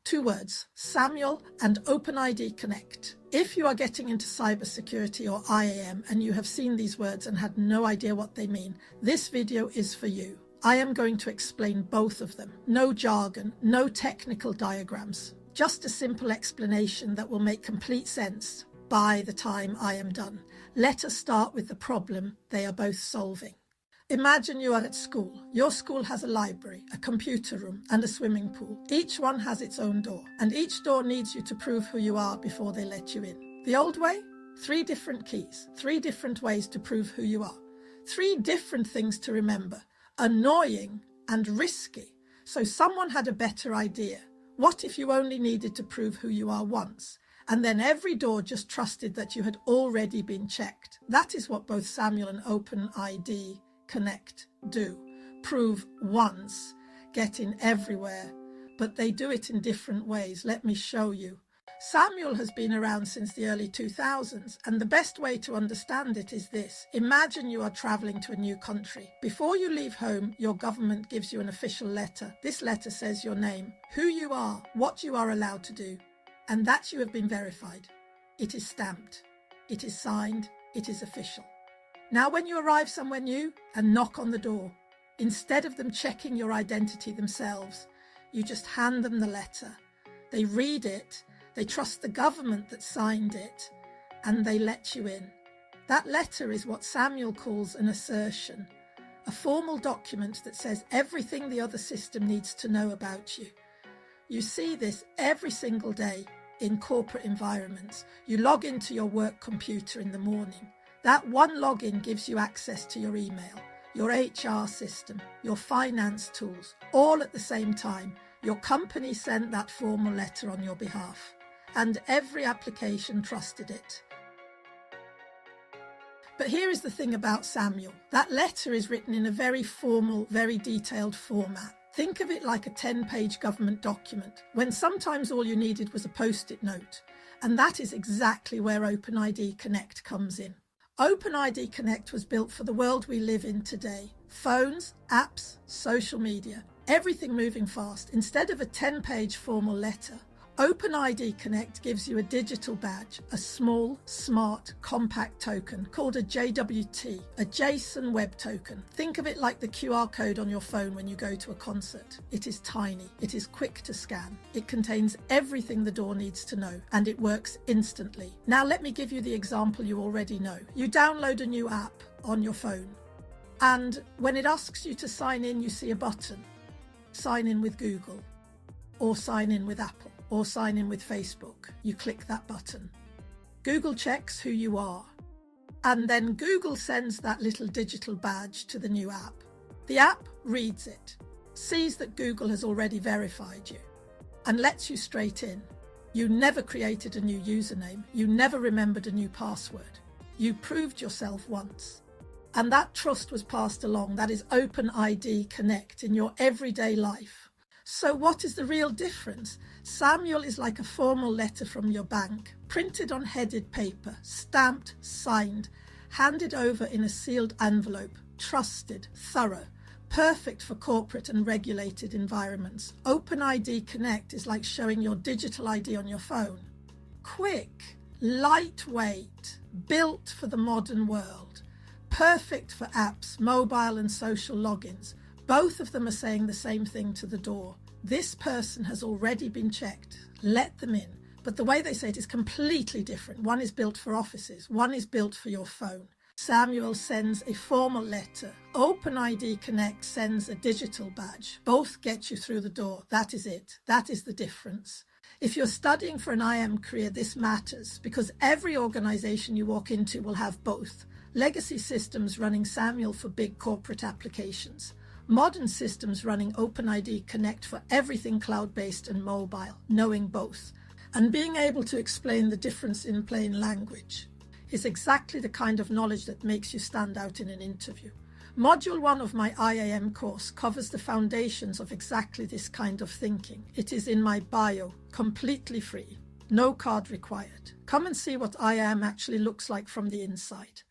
Two words, SAML and OpenID Connect. If you are getting into cybersecurity or IAM and you have seen these words and had no idea what they mean, this video is for you. I am going to explain both of them. No jargon, no technical diagrams. Just a simple explanation that will make complete sense by the time I am done. Let us start with the problem they are both solving. Imagine you are at school. Your school has a library, a computer room, and a swimming pool. Each one has its own door, and each door needs you to prove who you are before they let you in. The old way? 3 different keys, 3 different ways to prove who you are. 3 different things to remember, annoying and risky. So someone had a better idea. What if you only needed to prove who you are once, and then every door just trusted that you had already been checked? That is what both SAML and OpenID Connect do. Prove once, get in everywhere, but they do it in different ways. Let me show you. SAML has been around since the early 2000s, and the best way to understand it is this. Imagine you are traveling to a new country. Before you leave home, your government gives you an official letter. This letter says your name, who you are, what you are allowed to do, and that you have been verified. It is stamped, it is signed, it is official. Now when you arrive somewhere new and knock on the door, instead of them checking your identity themselves, you just hand them the letter. They read it, they trust the government that signed it, and they let you in. That letter is what SAML calls an assertion, a formal document that says everything the other system needs to know about you. You see this every single day in corporate environments. You log into your work computer in the morning. That one login gives you access to your email, your HR system, your finance tools, all at the same time. Your company sent that formal letter on your behalf, and every application trusted it. But here is the thing about SAML. That letter is written in a very formal, very detailed format. Think of it like a 10-page government document, when sometimes all you needed was a post-it note. And that is exactly where OpenID Connect comes in. OpenID Connect was built for the world we live in today. Phones, apps, social media, everything moving fast. Instead of a 10-page formal letter, OpenID Connect gives you a digital badge, a small, smart, compact token called a JWT, a JSON web token. Think of it like the QR code on your phone when you go to a concert. It is tiny, it is quick to scan, it contains everything the door needs to know, and it works instantly. Now let me give you the example you already know. You download a new app on your phone, and when it asks you to sign in, you see a button. Sign in with Google, or sign in with Apple, or sign in with Facebook. You click that button. Google checks who you are, and then Google sends that little digital badge to the new app. The app reads it, sees that Google has already verified you, and lets you straight in. You never created a new username. You never remembered a new password. You proved yourself once. And that trust was passed along. That is OpenID Connect in your everyday life. So what is the real difference? SAML is like a formal letter from your bank, printed on headed paper, stamped, signed, handed over in a sealed envelope, trusted, thorough, perfect for corporate and regulated environments. OpenID Connect is like showing your digital ID on your phone. Quick, lightweight, built for the modern world, perfect for apps, mobile and social logins. Both of them are saying the same thing to the door. This person has already been checked. Let them in. But the way they say it is completely different. One is built for offices. One is built for your phone. SAML sends a formal letter. OpenID Connect sends a digital badge. Both get you through the door. That is it. That is the difference. If you're studying for an IAM career, this matters because every organization you walk into will have both. Legacy systems running SAML for big corporate applications. Modern systems running OpenID Connect for everything cloud-based and mobile, knowing both. And being able to explain the difference in plain language is exactly the kind of knowledge that makes you stand out in an interview. Module 1 of my IAM course covers the foundations of exactly this kind of thinking. It is in my bio, completely free, no card required. Come and see what IAM actually looks like from the inside.